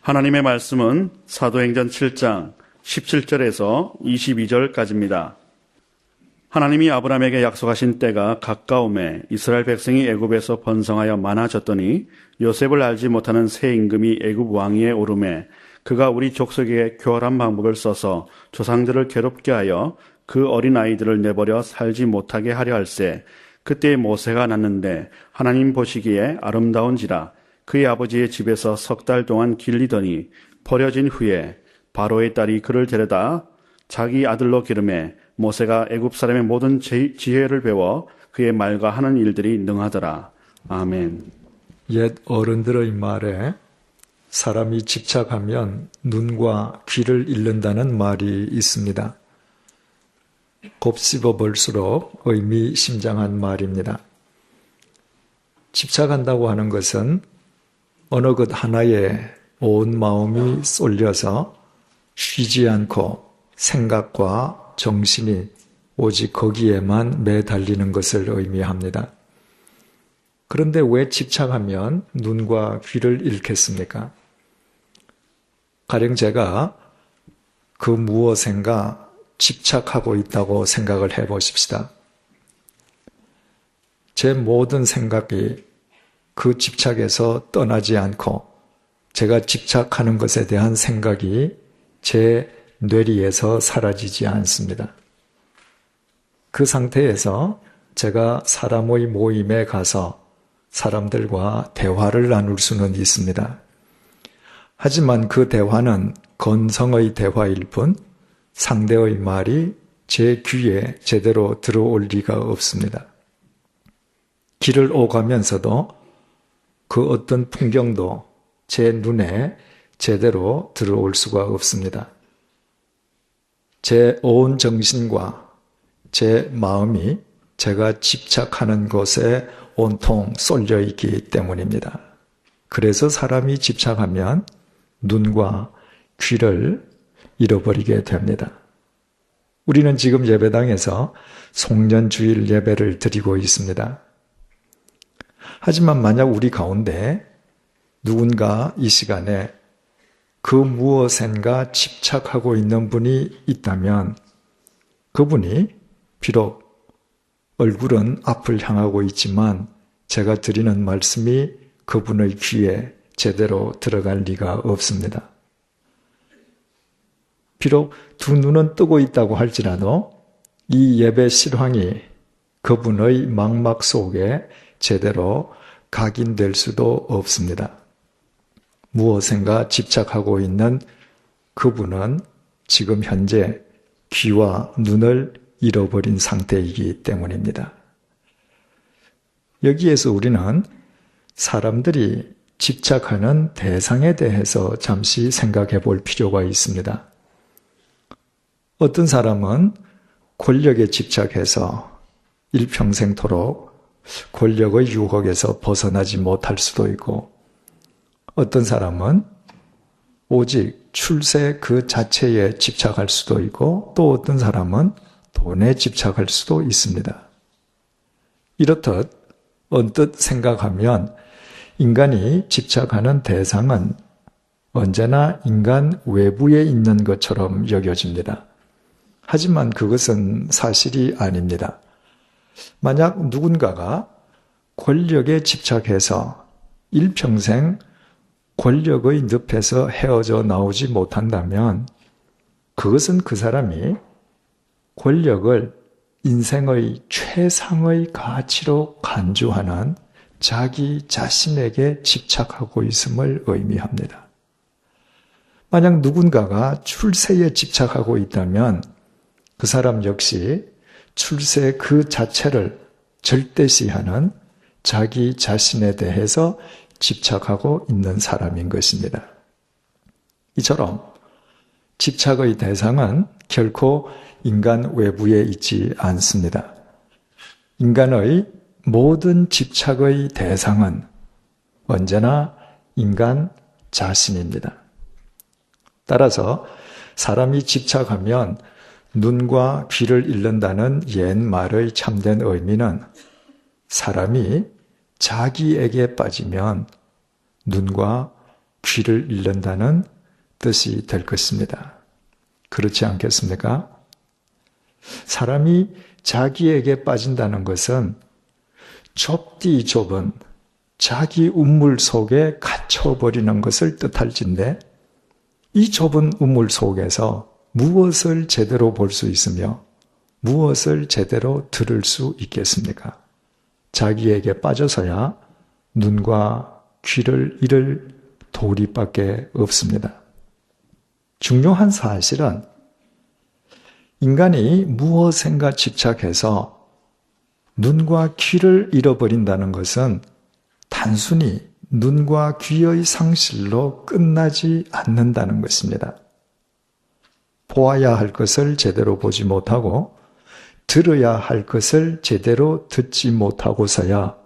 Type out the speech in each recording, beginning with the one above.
하나님의 말씀은 사도행전 7장 17절에서 22절까지입니다. 하나님이 아브라함에게 약속하신 때가 가까움에 이스라엘 백성이 애굽에서 번성하여 많아졌더니 요셉을 알지 못하는 새 임금이 애굽 왕위에 오르매 그가 우리 족속에게 교활한 방법을 써서 조상들을 괴롭게 하여 그 어린 아이들을 내버려 살지 못하게 하려 할세. 그때 모세가 났는데 하나님 보시기에 아름다운지라 그의 아버지의 집에서 3달 동안 길리더니 버려진 후에 바로의 딸이 그를 데려다 자기 아들로 기르매 모세가 애굽 사람의 모든 지혜를 배워 그의 말과 하는 일들이 능하더라. 아멘. 옛 어른들의 말에 사람이 집착하면 눈과 귀를 잃는다는 말이 있습니다. 곱씹어 볼수록 의미심장한 말입니다. 집착한다고 하는 것은 어느 것 하나에 온 마음이 쏠려서 쉬지 않고 생각과 정신이 오직 거기에만 매달리는 것을 의미합니다. 그런데 왜 집착하면 눈과 귀를 잃겠습니까? 가령 제가 그 무엇인가 집착하고 있다고 생각을 해보십시다. 제 모든 생각이 그 집착에서 떠나지 않고 제가 집착하는 것에 대한 생각이 제 뇌리에서 사라지지 않습니다. 그 상태에서 제가 사람의 모임에 가서 사람들과 대화를 나눌 수는 있습니다. 하지만 그 대화는 건성의 대화일 뿐 상대의 말이 제 귀에 제대로 들어올 리가 없습니다. 길을 오가면서도 그 어떤 풍경도 제 눈에 제대로 들어올 수가 없습니다. 제 온 정신과 제 마음이 제가 집착하는 것에 온통 쏠려 있기 때문입니다. 그래서 사람이 집착하면 눈과 귀를 잃어버리게 됩니다. 우리는 지금 예배당에서 송년주일 예배를 드리고 있습니다. 하지만 만약 우리 가운데 누군가 이 시간에 그 무엇인가 집착하고 있는 분이 있다면 그분이 비록 얼굴은 앞을 향하고 있지만 제가 드리는 말씀이 그분의 귀에 제대로 들어갈 리가 없습니다. 비록 두 눈은 뜨고 있다고 할지라도 이 예배 실황이 그분의 망막 속에 제대로 각인될 수도 없습니다. 무엇인가 집착하고 있는 그분은 지금 현재 귀와 눈을 잃어버린 상태이기 때문입니다. 여기에서 우리는 사람들이 집착하는 대상에 대해서 잠시 생각해 볼 필요가 있습니다. 어떤 사람은 권력에 집착해서 일평생토록 권력의 유혹에서 벗어나지 못할 수도 있고 어떤 사람은 오직 출세 그 자체에 집착할 수도 있고 또 어떤 사람은 돈에 집착할 수도 있습니다. 이렇듯 언뜻 생각하면 인간이 집착하는 대상은 언제나 인간 외부에 있는 것처럼 여겨집니다. 하지만 그것은 사실이 아닙니다. 만약 누군가가 권력에 집착해서 일평생 권력의 늪에서 헤어져 나오지 못한다면 그것은 그 사람이 권력을 인생의 최상의 가치로 간주하는 자기 자신에게 집착하고 있음을 의미합니다. 만약 누군가가 출세에 집착하고 있다면 그 사람 역시 출세 그 자체를 절대시하는 자기 자신에 대해서 집착하고 있는 사람인 것입니다. 이처럼 집착의 대상은 결코 인간 외부에 있지 않습니다. 인간의 모든 집착의 대상은 언제나 인간 자신입니다. 따라서 사람이 집착하면 눈과 귀를 잃는다는 옛말의 참된 의미는 사람이 자기에게 빠지면 눈과 귀를 잃는다는 뜻이 될 것입니다. 그렇지 않겠습니까? 사람이 자기에게 빠진다는 것은 좁디 좁은 자기 우물 속에 갇혀버리는 것을 뜻할진데 이 좁은 우물 속에서 무엇을 제대로 볼 수 있으며 무엇을 제대로 들을 수 있겠습니까? 자기에게 빠져서야 눈과 귀를 잃을 도리밖에 없습니다. 중요한 사실은 인간이 무엇인가 집착해서 눈과 귀를 잃어버린다는 것은 단순히 눈과 귀의 상실로 끝나지 않는다는 것입니다. 보아야 할 것을 제대로 보지 못하고 들어야 할 것을 제대로 듣지 못하고서야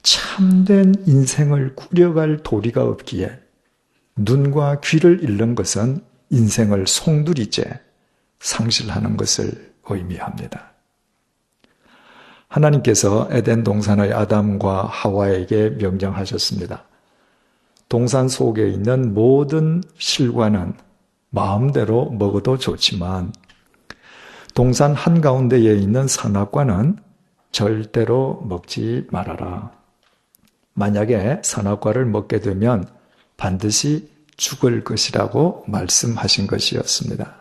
참된 인생을 꾸려갈 도리가 없기에 눈과 귀를 잃는 것은 인생을 송두리째 상실하는 것을 의미합니다. 하나님께서 에덴 동산의 아담과 하와에게 명령하셨습니다. 동산 속에 있는 모든 실과는 마음대로 먹어도 좋지만 동산 한가운데에 있는 선악과는 절대로 먹지 말아라. 만약에 선악과를 먹게 되면 반드시 죽을 것이라고 말씀하신 것이었습니다.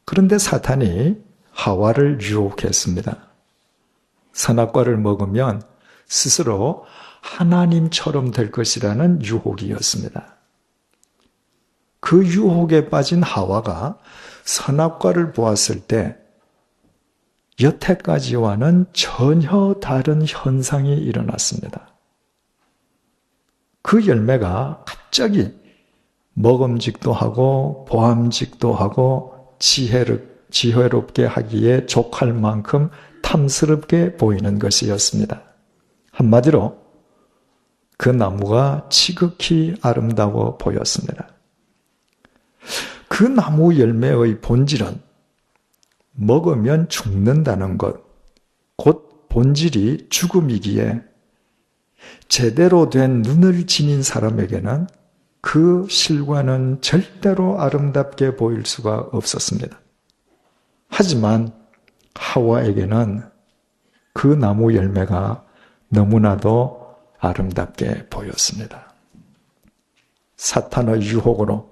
그런데 사탄이 하와를 유혹했습니다. 선악과를 먹으면 스스로 하나님처럼 될 것이라는 유혹이었습니다. 그 유혹에 빠진 하와가 선악과를 보았을 때 여태까지와는 전혀 다른 현상이 일어났습니다. 그 열매가 갑자기 먹음직도 하고 보암직도 하고 지혜롭게 하기에 족할 만큼 탐스럽게 보이는 것이었습니다. 한마디로 그 나무가 지극히 아름다워 보였습니다. 그 나무 열매의 본질은 먹으면 죽는다는 것, 곧 본질이 죽음이기에 제대로 된 눈을 지닌 사람에게는 그 실과는 절대로 아름답게 보일 수가 없었습니다. 하지만 하와에게는 그 나무 열매가 너무나도 아름답게 보였습니다. 사탄의 유혹으로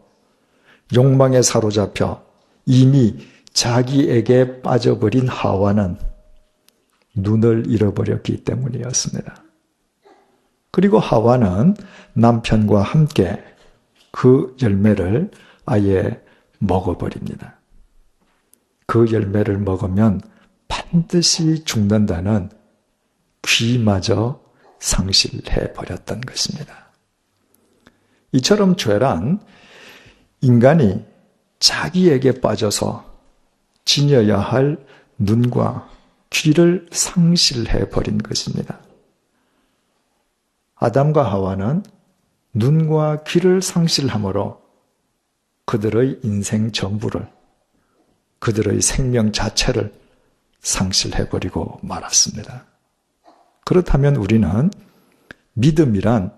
욕망에 사로잡혀 이미 자기에게 빠져버린 하와는 눈을 잃어버렸기 때문이었습니다. 그리고 하와는 남편과 함께 그 열매를 아예 먹어버립니다. 그 열매를 먹으면 반드시 죽는다는 귀마저 상실해버렸던 것입니다. 이처럼 죄란 인간이 자기에게 빠져서 지녀야 할 눈과 귀를 상실해버린 것입니다. 아담과 하와는 눈과 귀를 상실함으로 그들의 인생 전부를, 그들의 생명 자체를 상실해버리고 말았습니다. 그렇다면 우리는 믿음이란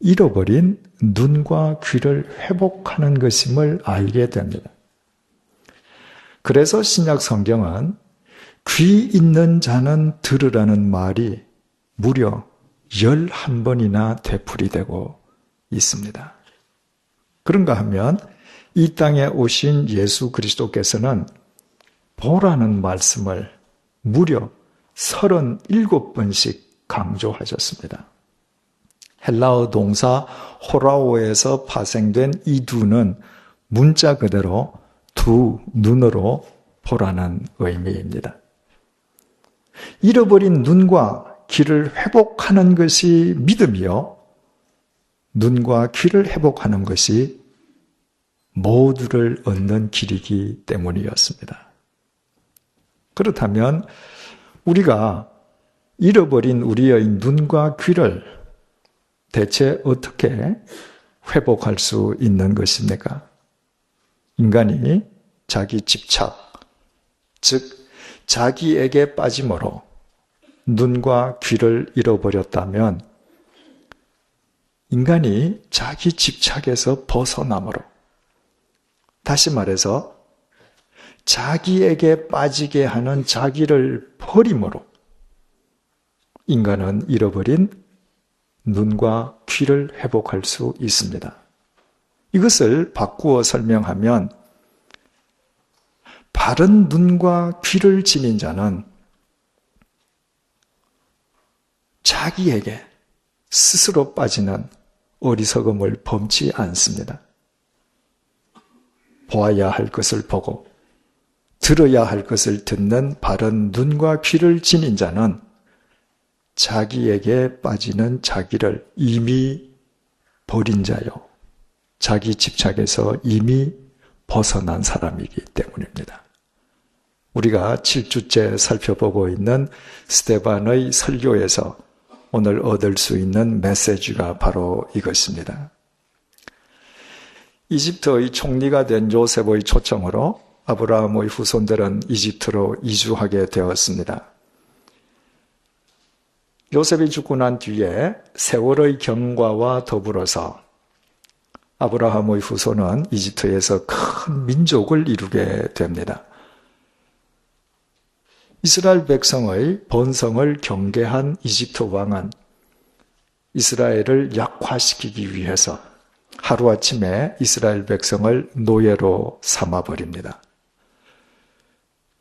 잃어버린 눈과 귀를 회복하는 것임을 알게 됩니다. 그래서 신약 성경은 귀 있는 자는 들으라는 말이 무려 11번이나 되풀이되고 있습니다. 그런가 하면 이 땅에 오신 예수 그리스도께서는 보라는 말씀을 무려 37번씩 강조하셨습니다. 헬라어 동사 호라오에서 파생된 이 두는 문자 그대로 두 눈으로 보라는 의미입니다. 잃어버린 눈과 귀를 회복하는 것이 믿음이요, 눈과 귀를 회복하는 것이 모두를 얻는 길이기 때문이었습니다. 그렇다면 우리가 잃어버린 우리의 눈과 귀를 대체 어떻게 회복할 수 있는 것입니까? 인간이 자기 집착, 즉 자기에게 빠짐으로 눈과 귀를 잃어버렸다면 인간이 자기 집착에서 벗어남으로, 다시 말해서 자기에게 빠지게 하는 자기를 버림으로 인간은 잃어버린 눈과 귀를 회복할 수 있습니다. 이것을 바꾸어 설명하면 바른 눈과 귀를 지닌 자는 자기에게 스스로 빠지는 어리석음을 범치 않습니다. 보아야 할 것을 보고 들어야 할 것을 듣는 바른 눈과 귀를 지닌 자는 자기에게 빠지는 자기를 이미 버린 자요. 자기 집착에서 이미 벗어난 사람이기 때문입니다. 우리가 7주째 살펴보고 있는 스데반의 설교에서 오늘 얻을 수 있는 메시지가 바로 이것입니다. 이집트의 총리가 된 요셉의 초청으로 아브라함의 후손들은 이집트로 이주하게 되었습니다. 요셉이 죽고 난 뒤에 세월의 경과와 더불어서 아브라함의 후손은 이집트에서 큰 민족을 이루게 됩니다. 이스라엘 백성의 번성을 경계한 이집트 왕은 이스라엘을 약화시키기 위해서 하루아침에 이스라엘 백성을 노예로 삼아버립니다.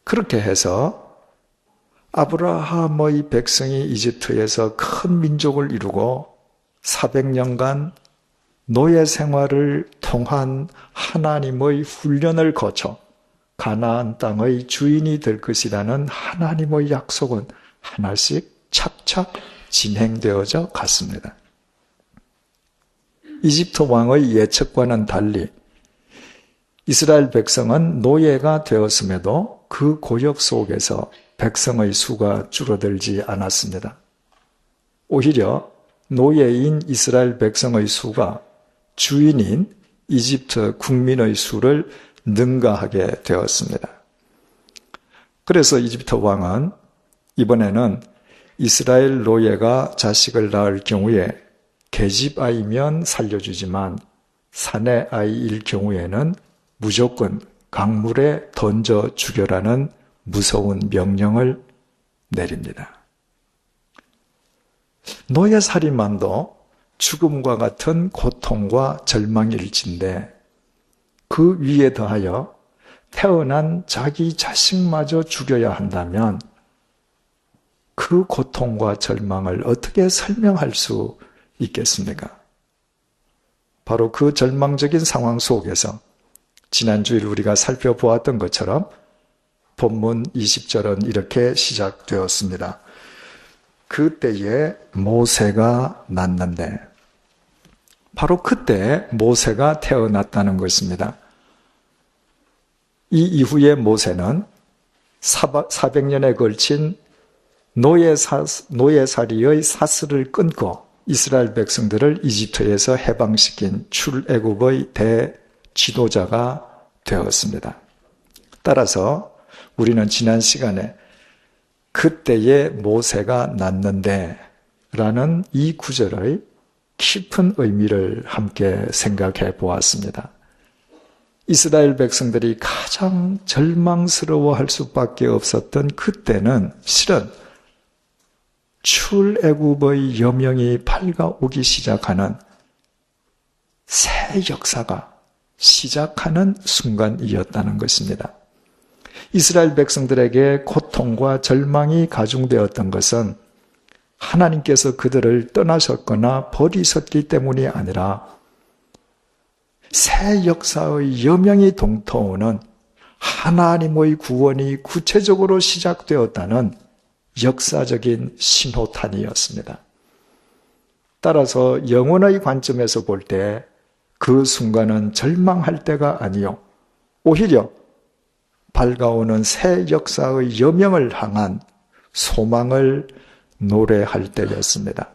그렇게 해서 아브라함의 백성이 이집트에서 큰 민족을 이루고 400년간 노예 생활을 통한 하나님의 훈련을 거쳐 가나안 땅의 주인이 될 것이라는 하나님의 약속은 하나씩 착착 진행되어져 갔습니다. 이집트 왕의 예측과는 달리 이스라엘 백성은 노예가 되었음에도 그 고역 속에서 백성의 수가 줄어들지 않았습니다. 오히려 노예인 이스라엘 백성의 수가 주인인 이집트 국민의 수를 능가하게 되었습니다. 그래서 이집트 왕은 이번에는 이스라엘 노예가 자식을 낳을 경우에 계집 아이면 살려주지만 사내 아이일 경우에는 무조건 강물에 던져 죽여라는 무서운 명령을 내립니다. 노예살인만도 죽음과 같은 고통과 절망일진데 그 위에 더하여 태어난 자기 자식마저 죽여야 한다면 그 고통과 절망을 어떻게 설명할 수 있겠습니까? 바로 그 절망적인 상황 속에서 지난주일 우리가 살펴보았던 것처럼 본문 20절은 이렇게 시작되었습니다. 그때에 모세가 났는데, 바로 그때 모세가 태어났다는 것입니다. 이 이후에 모세는 400년에 걸친 노예살이의 사슬을 끊고 이스라엘 백성들을 이집트에서 해방시킨 출애굽의 대지도자가 되었습니다. 따라서 우리는 지난 시간에 그때에 모세가 났는데 라는 이 구절의 깊은 의미를 함께 생각해 보았습니다. 이스라엘 백성들이 가장 절망스러워할 수밖에 없었던 그때는 실은 출애굽의 여명이 밝아오기 시작하는 새 역사가 시작하는 순간이었다는 것입니다. 이스라엘 백성들에게 고통과 절망이 가중되었던 것은 하나님께서 그들을 떠나셨거나 버리셨기 때문이 아니라 새 역사의 여명이 동터오는 하나님의 구원이 구체적으로 시작되었다는 역사적인 신호탄이었습니다. 따라서 영혼의 관점에서 볼 때 그 순간은 절망할 때가 아니요, 오히려 밝아오는 새 역사의 여명을 향한 소망을 노래할 때였습니다.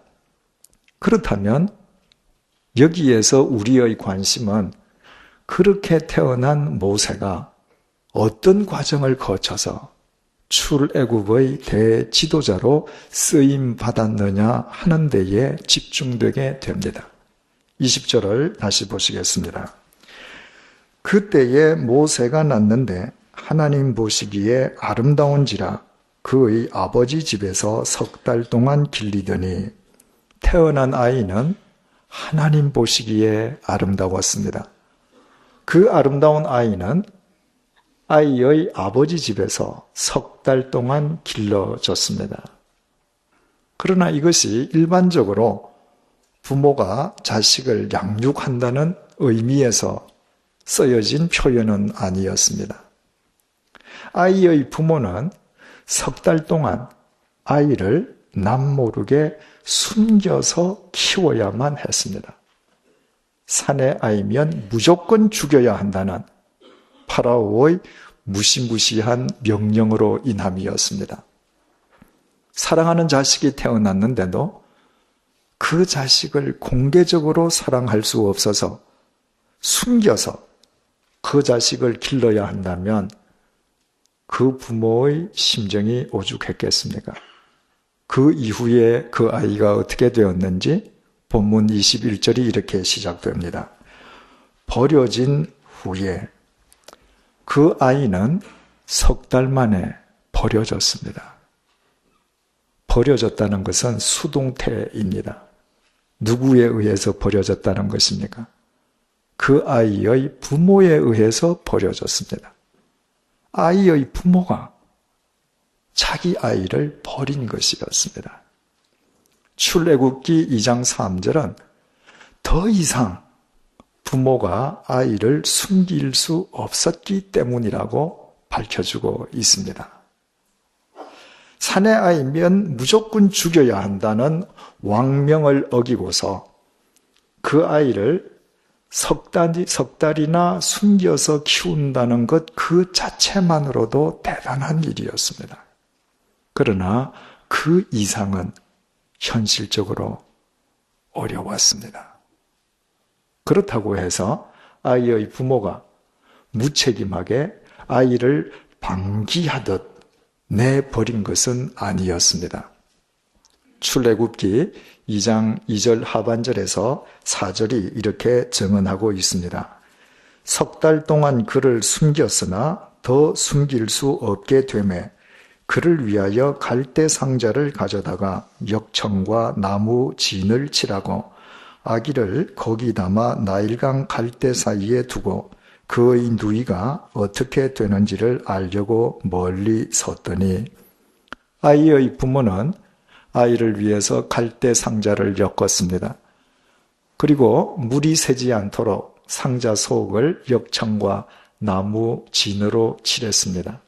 그렇다면 여기에서 우리의 관심은 그렇게 태어난 모세가 어떤 과정을 거쳐서 출애굽의 대지도자로 쓰임 받았느냐 하는 데에 집중되게 됩니다. 20절을 다시 보시겠습니다. 그때에 모세가 낳는데 하나님 보시기에 아름다운지라 그의 아버지 집에서 3달 동안 길리더니 태어난 아이는 하나님 보시기에 아름다웠습니다. 그 아름다운 아이는 아이의 아버지 집에서 3달 동안 길러졌습니다. 그러나 이것이 일반적으로 부모가 자식을 양육한다는 의미에서 쓰여진 표현은 아니었습니다. 아이의 부모는 3달 동안 아이를 남모르게 숨겨서 키워야만 했습니다. 사내 아이면 무조건 죽여야 한다는 파라오의 무시무시한 명령으로 인함이었습니다. 사랑하는 자식이 태어났는데도 그 자식을 공개적으로 사랑할 수 없어서 숨겨서 그 자식을 길러야 한다면 그 부모의 심정이 오죽했겠습니까? 그 이후에 그 아이가 어떻게 되었는지 본문 21절이 이렇게 시작됩니다. 버려진 후에 그 아이는 3달 만에 버려졌습니다. 버려졌다는 것은 수동태입니다. 누구에 의해서 버려졌다는 것입니까? 그 아이의 부모에 의해서 버려졌습니다. 아이의 부모가 자기 아이를 버린 것이었습니다. 출애굽기 2장 3절은 더 이상 부모가 아이를 숨길 수 없었기 때문이라고 밝혀주고 있습니다. 사내 아이면 무조건 죽여야 한다는 왕명을 어기고서 그 아이를 석 달이나 숨겨서 키운다는 것 그 자체만으로도 대단한 일이었습니다. 그러나 그 이상은 현실적으로 어려웠습니다. 그렇다고 해서 아이의 부모가 무책임하게 아이를 방기하듯 내버린 것은 아니었습니다. 출애굽기 2장 2절 하반절에서 4절이 이렇게 증언하고 있습니다. 3달 동안 그를 숨겼으나 더 숨길 수 없게 되매 그를 위하여 갈대 상자를 가져다가 역청과 나무 진을 칠하고 아기를 거기 담아 나일강 갈대 사이에 두고 그의 누이가 어떻게 되는지를 알려고 멀리 섰더니 아이의 부모는 아이를 위해서 갈대 상자를 엮었습니다. 그리고 물이 새지 않도록 상자 속을 역청과 나무 진으로 칠했습니다.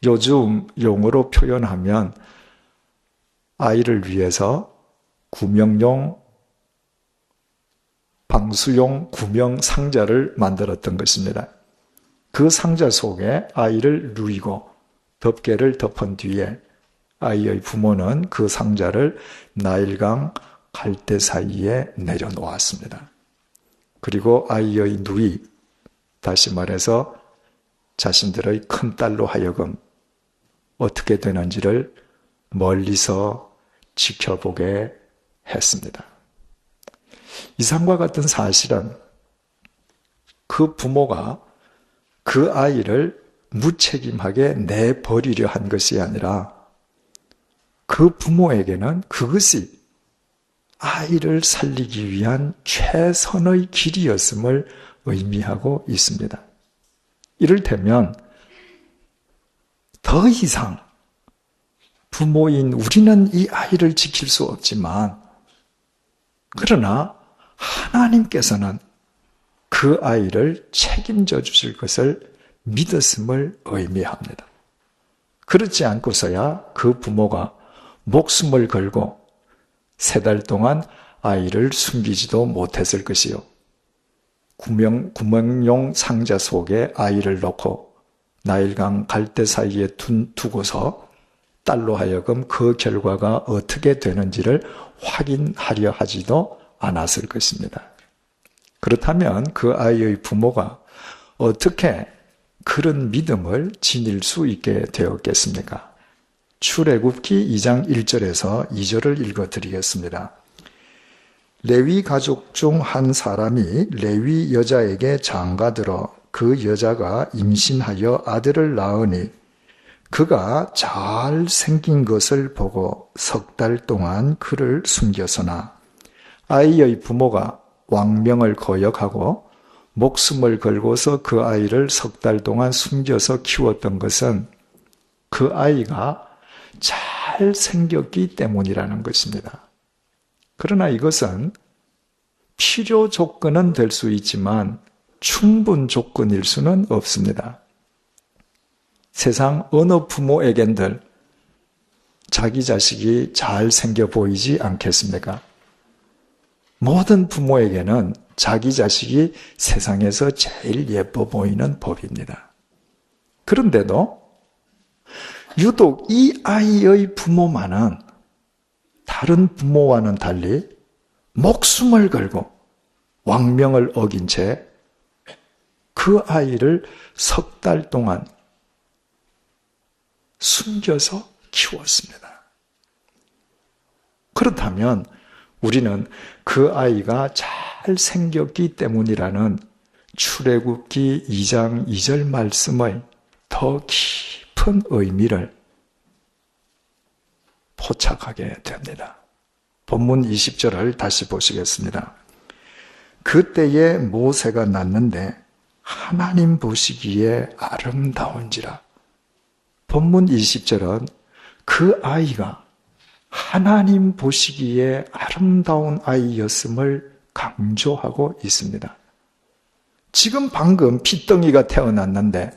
요즘 용어로 표현하면 아이를 위해서 방수용 구명 상자를 만들었던 것입니다. 그 상자 속에 아이를 누이고 덮개를 덮은 뒤에 아이의 부모는 그 상자를 나일강 갈대 사이에 내려놓았습니다. 그리고 아이의 누이, 다시 말해서 자신들의 큰딸로 하여금 어떻게 되는지를 멀리서 지켜보게 했습니다. 이상과 같은 사실은 그 부모가 그 아이를 무책임하게 내버리려 한 것이 아니라 그 부모에게는 그것이 아이를 살리기 위한 최선의 길이었음을 의미하고 있습니다. 이를테면 더 이상 부모인 우리는 이 아이를 지킬 수 없지만 그러나 하나님께서는 그 아이를 책임져 주실 것을 믿었음을 의미합니다. 그렇지 않고서야 그 부모가 목숨을 걸고 3달 동안 아이를 숨기지도 못했을 것이요. 구명용 상자 속에 아이를 넣고 나일강 갈대 사이에 두고서 딸로 하여금 그 결과가 어떻게 되는지를 확인하려 하지도 않았을 것입니다. 그렇다면 그 아이의 부모가 어떻게 그런 믿음을 지닐 수 있게 되었겠습니까? 출애굽기 2장 1절에서 2절을 읽어드리겠습니다. 레위 가족 중 한 사람이 레위 여자에게 장가들어 그 여자가 임신하여 아들을 낳으니 그가 잘 생긴 것을 보고 3달 동안 그를 숨겼으나 아이의 부모가 왕명을 거역하고 목숨을 걸고서 그 아이를 3달 동안 숨겨서 키웠던 것은 그 아이가 잘 생겼기 때문이라는 것입니다. 그러나 이것은 필요 조건은 될 수 있지만 충분 조건일 수는 없습니다. 세상 어느 부모에겐들 자기 자식이 잘 생겨 보이지 않겠습니까? 모든 부모에게는 자기 자식이 세상에서 제일 예뻐 보이는 법입니다. 그런데도 유독 이 아이의 부모만은 다른 부모와는 달리 목숨을 걸고 왕명을 어긴 채 그 아이를 3달 동안 숨겨서 키웠습니다. 그렇다면 우리는 그 아이가 잘 생겼기 때문이라는 출애굽기 2장 2절 말씀의 더 깊은 의미를 포착하게 됩니다. 본문 20절을 다시 보시겠습니다. 그때에 모세가 낳는데 하나님 보시기에 아름다운지라. 본문 20절은 그 아이가 하나님 보시기에 아름다운 아이였음을 강조하고 있습니다. 지금 방금 핏덩이가 태어났는데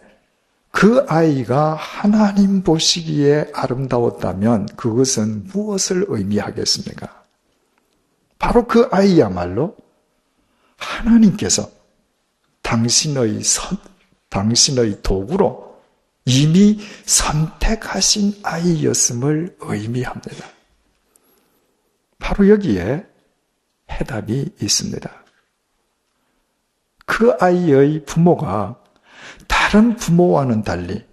그 아이가 하나님 보시기에 아름다웠다면 그것은 무엇을 의미하겠습니까? 바로 그 아이야말로 하나님께서 당신의 도구로 이미 선택하신 아이였음을 의미합니다. 바로 여기에 해답이 있습니다. 그 아이의 부모가 다른 부모와는 달리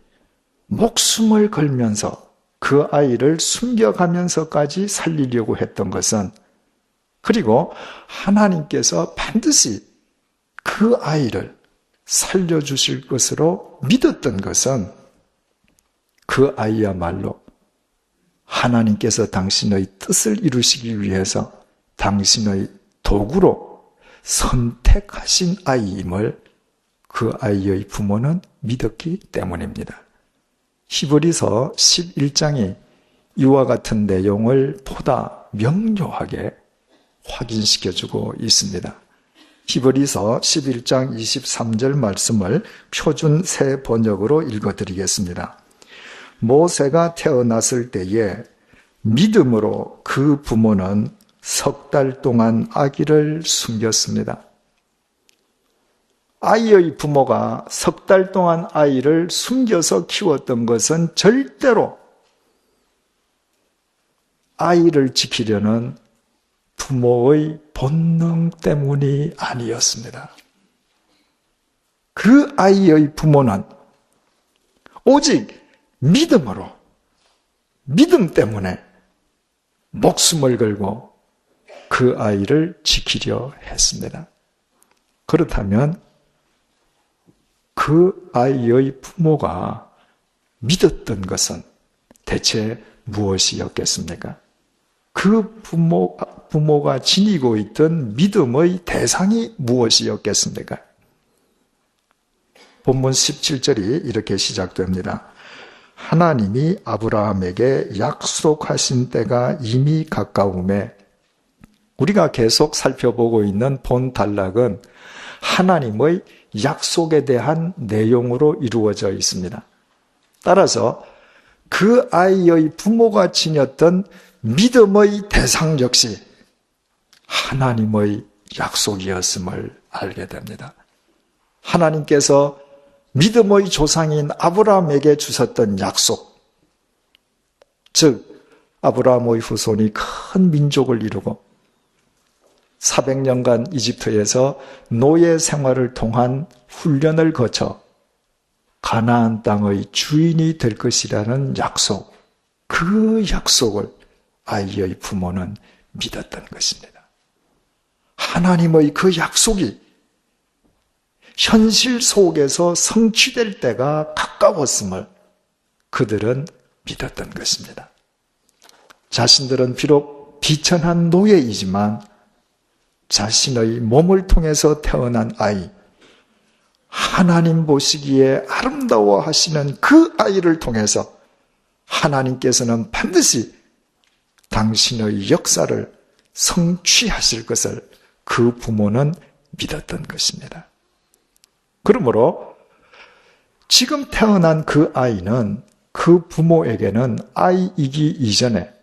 목숨을 걸면서 그 아이를 숨겨가면서까지 살리려고 했던 것은, 그리고 하나님께서 반드시 그 아이를 살려주실 것으로 믿었던 것은 그 아이야말로 하나님께서 당신의 뜻을 이루시기 위해서 당신의 도구로 선택하신 아이임을 그 아이의 부모는 믿었기 때문입니다. 히브리서 11장이 이와 같은 내용을 보다 명료하게 확인시켜주고 있습니다. 히브리서 11장 23절 말씀을 표준 새 번역으로 읽어드리겠습니다. 모세가 태어났을 때에 믿음으로 그 부모는 3달 동안 아기를 숨겼습니다. 아이의 부모가 3달 동안 아이를 숨겨서 키웠던 것은 절대로 아이를 지키려는 부모의 본능 때문이 아니었습니다. 그 아이의 부모는 오직 믿음으로, 믿음 때문에 목숨을 걸고 그 아이를 지키려 했습니다. 그렇다면 그 아이의 부모가 믿었던 것은 대체 무엇이었겠습니까? 그 부모가 지니고 있던 믿음의 대상이 무엇이었겠습니까? 본문 17절이 이렇게 시작됩니다. 하나님이 아브라함에게 약속하신 때가 이미 가까움에, 우리가 계속 살펴보고 있는 본 단락은 하나님의 약속에 대한 내용으로 이루어져 있습니다. 따라서 그 아이의 부모가 지녔던 믿음의 대상 역시 하나님의 약속이었음을 알게 됩니다. 하나님께서 믿음의 조상인 아브라함에게 주셨던 약속, 즉 아브라함의 후손이 큰 민족을 이루고 400년간 이집트에서 노예 생활을 통한 훈련을 거쳐 가나안 땅의 주인이 될 것이라는 약속, 그 약속을 아이의 부모는 믿었던 것입니다. 하나님의 그 약속이 현실 속에서 성취될 때가 가까웠음을 그들은 믿었던 것입니다. 자신들은 비록 비천한 노예이지만 자신의 몸을 통해서 태어난 아이, 하나님 보시기에 아름다워 하시는 그 아이를 통해서 하나님께서는 반드시 당신의 역사를 성취하실 것을 그 부모는 믿었던 것입니다. 그러므로 지금 태어난 그 아이는 그 부모에게는 아이이기 이전에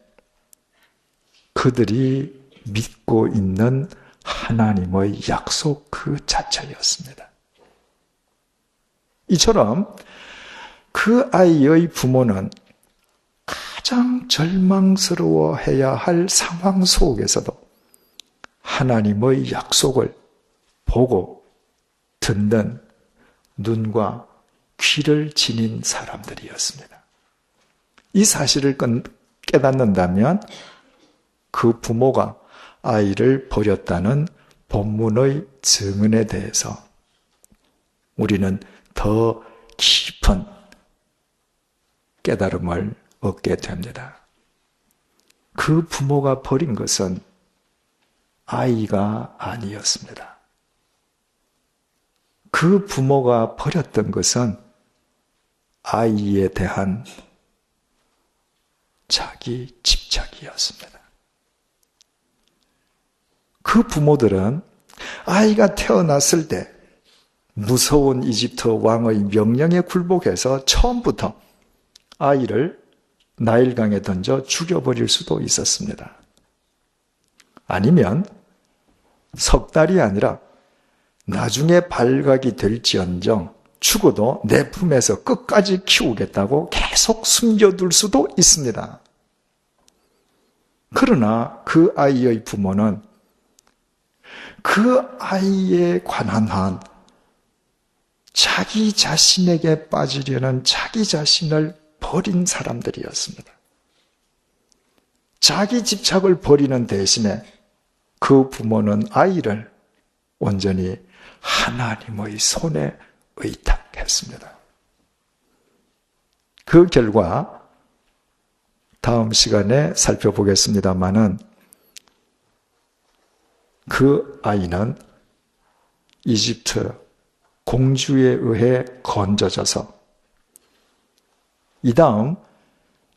그들이 믿고 있는 하나님의 약속 그 자체였습니다. 이처럼 그 아이의 부모는 가장 절망스러워해야 할 상황 속에서도 하나님의 약속을 보고 듣는 눈과 귀를 지닌 사람들이었습니다. 이 사실을 깨닫는다면 그 부모가 아이를 버렸다는 본문의 증언에 대해서 우리는 더 깊은 깨달음을 얻게 됩니다. 그 부모가 버린 것은 아이가 아니었습니다. 그 부모가 버렸던 것은 아이에 대한 자기 집착이었습니다. 그 부모들은 아이가 태어났을 때 무서운 이집트 왕의 명령에 굴복해서 처음부터 아이를 나일강에 던져 죽여버릴 수도 있었습니다. 아니면 석 달이 아니라 나중에 발각이 될지언정 죽어도 내 품에서 끝까지 키우겠다고 계속 숨겨둘 수도 있습니다. 그러나 그 아이의 부모는 그 아이에 관한 한 자기 자신에게 빠지려는 자기 자신을 버린 사람들이었습니다. 자기 집착을 버리는 대신에 그 부모는 아이를 온전히 하나님의 손에 의탁했습니다. 그 결과 다음 시간에 살펴보겠습니다마는 그 아이는 이집트 공주에 의해 건져져서 이 다음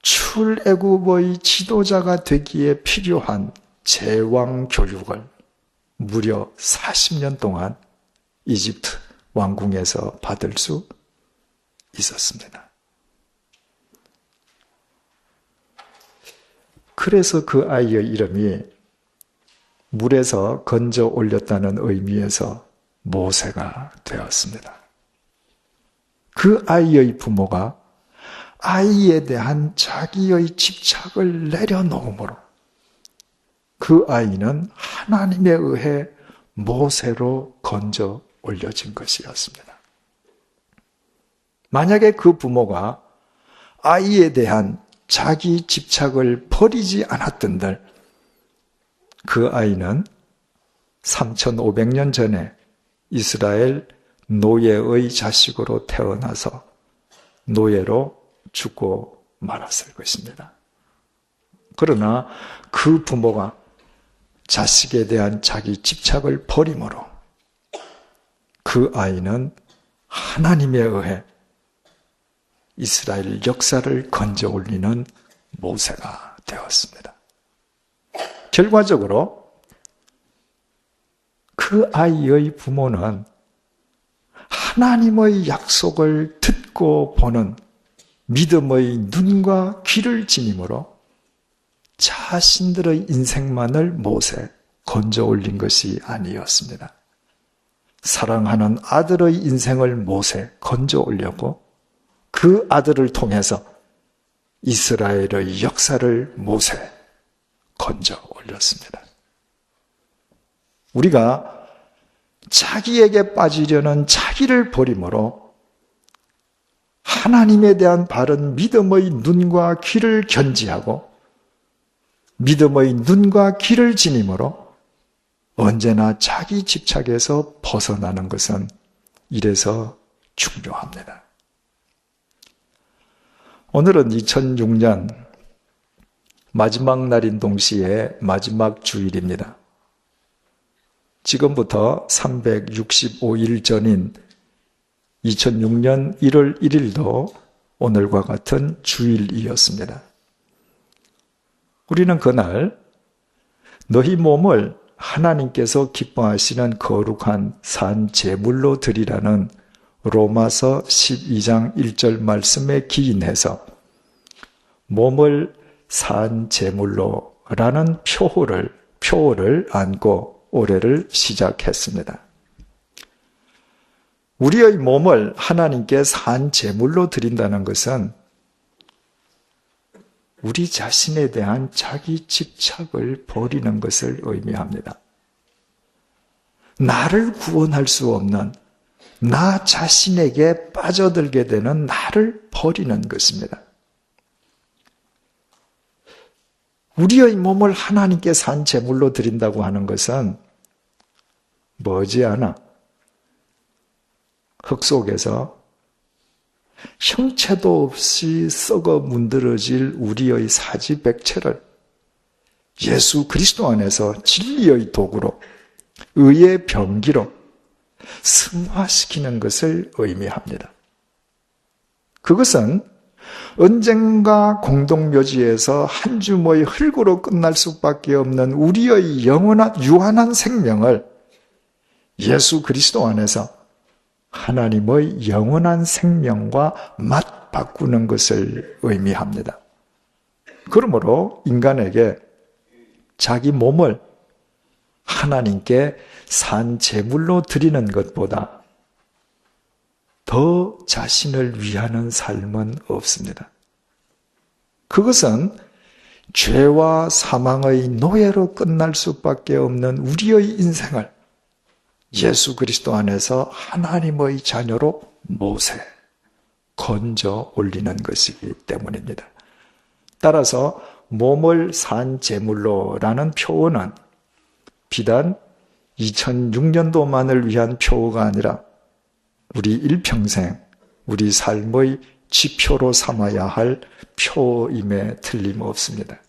출애굽의 지도자가 되기에 필요한 제왕 교육을 무려 40년 동안 이집트 왕궁에서 받을 수 있었습니다. 그래서 그 아이의 이름이 물에서 건져 올렸다는 의미에서 모세가 되었습니다. 그 아이의 부모가 아이에 대한 자기의 집착을 내려놓음으로 그 아이는 하나님에 의해 모세로 건져 올려진 것이었습니다. 만약에 그 부모가 아이에 대한 자기 집착을 버리지 않았던들 그 아이는 3500년 전에 이스라엘 노예의 자식으로 태어나서 노예로 죽고 말았을 것입니다. 그러나 그 부모가 자식에 대한 자기 집착을 버림으로 그 아이는 하나님에 의해 이스라엘 역사를 건져 올리는 모세가 되었습니다. 결과적으로 그 아이의 부모는 하나님의 약속을 듣고 보는 믿음의 눈과 귀를 지님으로 자신들의 인생만을 못에 건져 올린 것이 아니었습니다. 사랑하는 아들의 인생을 못에 건져 올렸고 그 아들을 통해서 이스라엘의 역사를 못에 건져 올렸습니다. 우리가 자기에게 빠지려는 자기를 버림으로 하나님에 대한 바른 믿음의 눈과 귀를 견지하고 믿음의 눈과 귀를 지님으로 언제나 자기 집착에서 벗어나는 것은 이래서 중요합니다. 오늘은 2006년 마지막 날인 동시에 마지막 주일입니다. 지금부터 365일 전인 2006년 1월 1일도 오늘과 같은 주일이었습니다. 우리는 그날 너희 몸을 하나님께서 기뻐하시는 거룩한 산 제물로 드리라는 로마서 12장 1절 말씀에 기인해서 몸을 산 제물로 라는 표어를 안고 올해를 시작했습니다. 우리의 몸을 하나님께 산 제물로 드린다는 것은 우리 자신에 대한 자기 집착을 버리는 것을 의미합니다. 나를 구원할 수 없는 나 자신에게 빠져들게 되는 나를 버리는 것입니다. 우리의 몸을 하나님께 산 제물로 드린다고 하는 것은 머지않아 흙 속에서 형체도 없이 썩어 문드러질 우리의 사지백체를 예수 그리스도 안에서 진리의 도구로 의의 병기로 승화시키는 것을 의미합니다. 그것은 언젠가 공동묘지에서 한 줌의 흙으로 끝날 수밖에 없는 우리의 영원한 유한한 생명을 예수 그리스도 안에서 하나님의 영원한 생명과 맞바꾸는 것을 의미합니다. 그러므로 인간에게 자기 몸을 하나님께 산 제물로 드리는 것보다 더 자신을 위하는 삶은 없습니다. 그것은 죄와 사망의 노예로 끝날 수밖에 없는 우리의 인생을 예수 그리스도 안에서 하나님의 자녀로 모세, 건져 올리는 것이기 때문입니다. 따라서 몸을 산 제물로라는 표어는 비단 2006년도만을 위한 표어가 아니라 우리 일평생 우리 삶의 지표로 삼아야 할 표임에 틀림없습니다.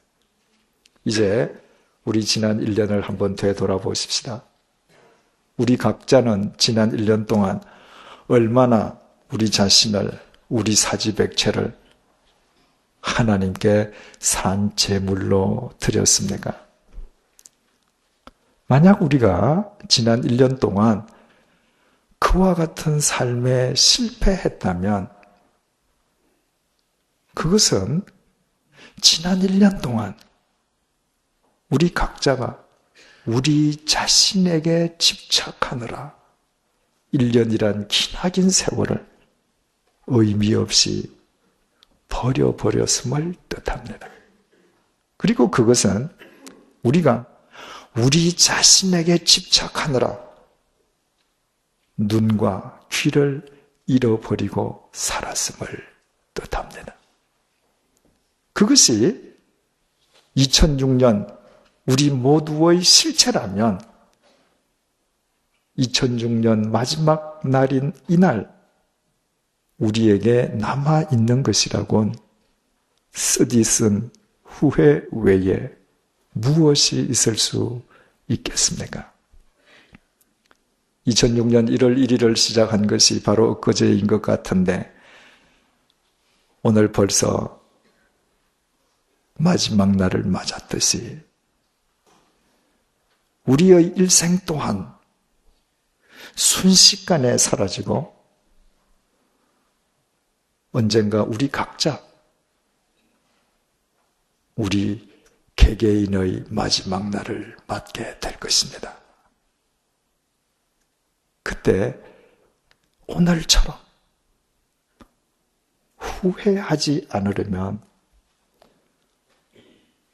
이제 우리 지난 1년을 한번 되돌아보십시다. 우리 각자는 지난 1년 동안 얼마나 우리 자신을, 우리 사지백체를 하나님께 산 제물로 드렸습니까? 만약 우리가 지난 1년 동안 그와 같은 삶에 실패했다면 그것은 지난 1년 동안 우리 각자가 우리 자신에게 집착하느라 1년이란 기나긴 세월을 의미 없이 버려버렸음을 뜻합니다. 그리고 그것은 우리가 우리 자신에게 집착하느라 눈과 귀를 잃어버리고 살았음을 뜻합니다. 그것이 2006년 우리 모두의 실체라면 2006년 마지막 날인 이날 우리에게 남아있는 것이라곤 쓰디쓴 후회 외에 무엇이 있을 수 있겠습니까? 2006년 1월 1일을 시작한 것이 바로 엊그제인 것 같은데 오늘 벌써 마지막 날을 맞았듯이 우리의 일생 또한 순식간에 사라지고 언젠가 우리 각자 우리 개개인의 마지막 날을 맞게 될 것입니다. 그때 오늘처럼 후회하지 않으려면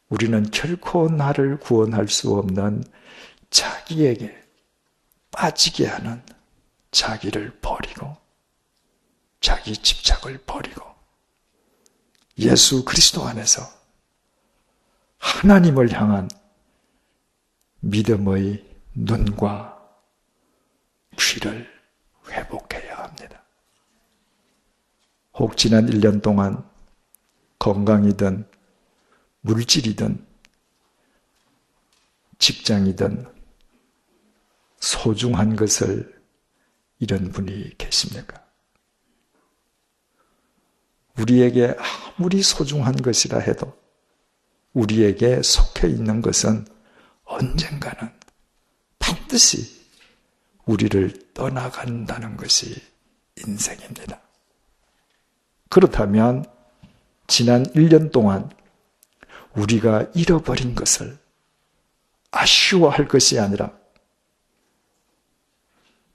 우리는 결코 나를 구원할 수 없는 자기에게 빠지게 하는 자기를 버리고 자기 집착을 버리고 예수 그리스도 안에서 하나님을 향한 믿음의 눈과 귀를 회복해야 합니다. 혹 지난 1년 동안 건강이든 물질이든 직장이든 소중한 것을 잃은 분이 계십니까? 우리에게 아무리 소중한 것이라 해도 우리에게 속해 있는 것은 언젠가는 반드시 우리를 떠나간다는 것이 인생입니다. 그렇다면 지난 1년 동안 우리가 잃어버린 것을 아쉬워할 것이 아니라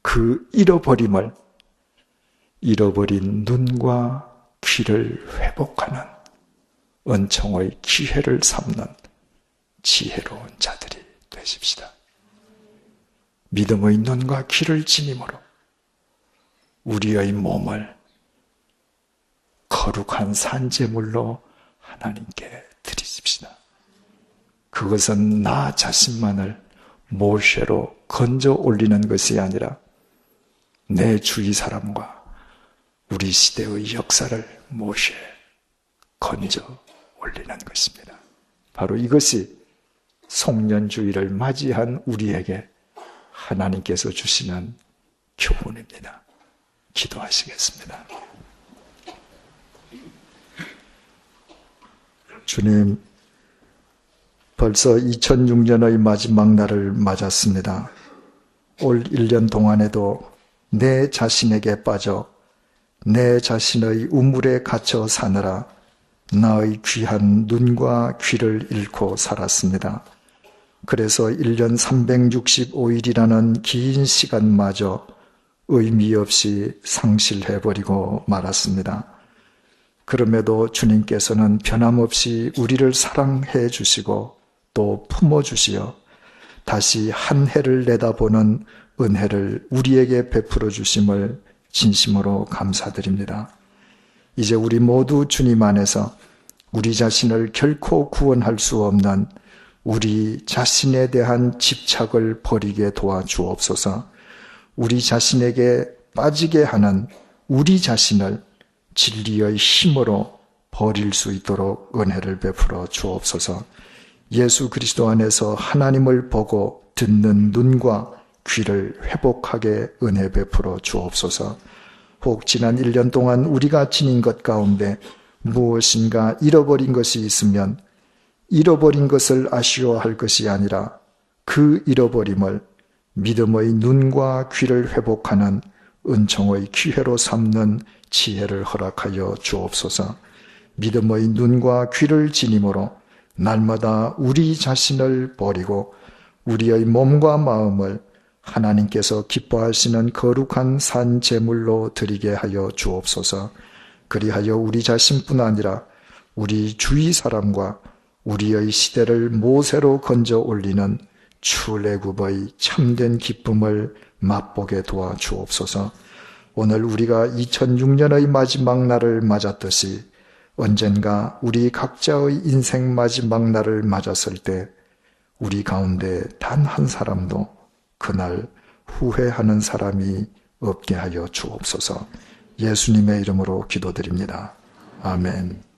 그 잃어버림을 잃어버린 눈과 귀를 회복하는 은총의 기회를 삼는 지혜로운 자들이 되십시다. 믿음의 눈과 귀를 지님으로 우리의 몸을 거룩한 산제물로 하나님께 드리십시다. 그것은 나 자신만을 모세로 건져 올리는 것이 아니라 내 주위 사람과 우리 시대의 역사를 모세에 건져 올리는 것입니다. 바로 이것이 송년주의를 맞이한 우리에게 하나님께서 주시는 교훈입니다. 기도하시겠습니다. 주님, 벌써 2006년의 마지막 날을 맞았습니다. 올 1년 동안에도 내 자신에게 빠져 내 자신의 우물에 갇혀 사느라 나의 귀한 눈과 귀를 잃고 살았습니다. 그래서 1년 365일이라는 긴 시간마저 의미 없이 상실해버리고 말았습니다. 그럼에도 주님께서는 변함없이 우리를 사랑해 주시고 또 품어주시어 다시 한 해를 내다보는 은혜를 우리에게 베풀어 주심을 진심으로 감사드립니다. 이제 우리 모두 주님 안에서 우리 자신을 결코 구원할 수 없는 우리 자신에 대한 집착을 버리게 도와주옵소서. 우리 자신에게 빠지게 하는 우리 자신을 진리의 힘으로 버릴 수 있도록 은혜를 베풀어 주옵소서. 예수 그리스도 안에서 하나님을 보고 듣는 눈과 귀를 회복하게 은혜 베풀어 주옵소서. 혹 지난 1년 동안 우리가 지닌 것 가운데 무엇인가 잃어버린 것이 있으면 잃어버린 것을 아쉬워할 것이 아니라 그 잃어버림을 믿음의 눈과 귀를 회복하는 은총의 기회로 삼는 지혜를 허락하여 주옵소서. 믿음의 눈과 귀를 지님으로 날마다 우리 자신을 버리고 우리의 몸과 마음을 하나님께서 기뻐하시는 거룩한 산 제물로 드리게 하여 주옵소서. 그리하여 우리 자신뿐 아니라 우리 주위 사람과 우리의 시대를 모세로 건져 올리는 출애굽의 참된 기쁨을 맛보게 도와주옵소서. 오늘 우리가 2006년의 마지막 날을 맞았듯이 언젠가 우리 각자의 인생 마지막 날을 맞았을 때 우리 가운데 단 한 사람도 그날 후회하는 사람이 없게 하여 주옵소서. 예수님의 이름으로 기도드립니다. 아멘.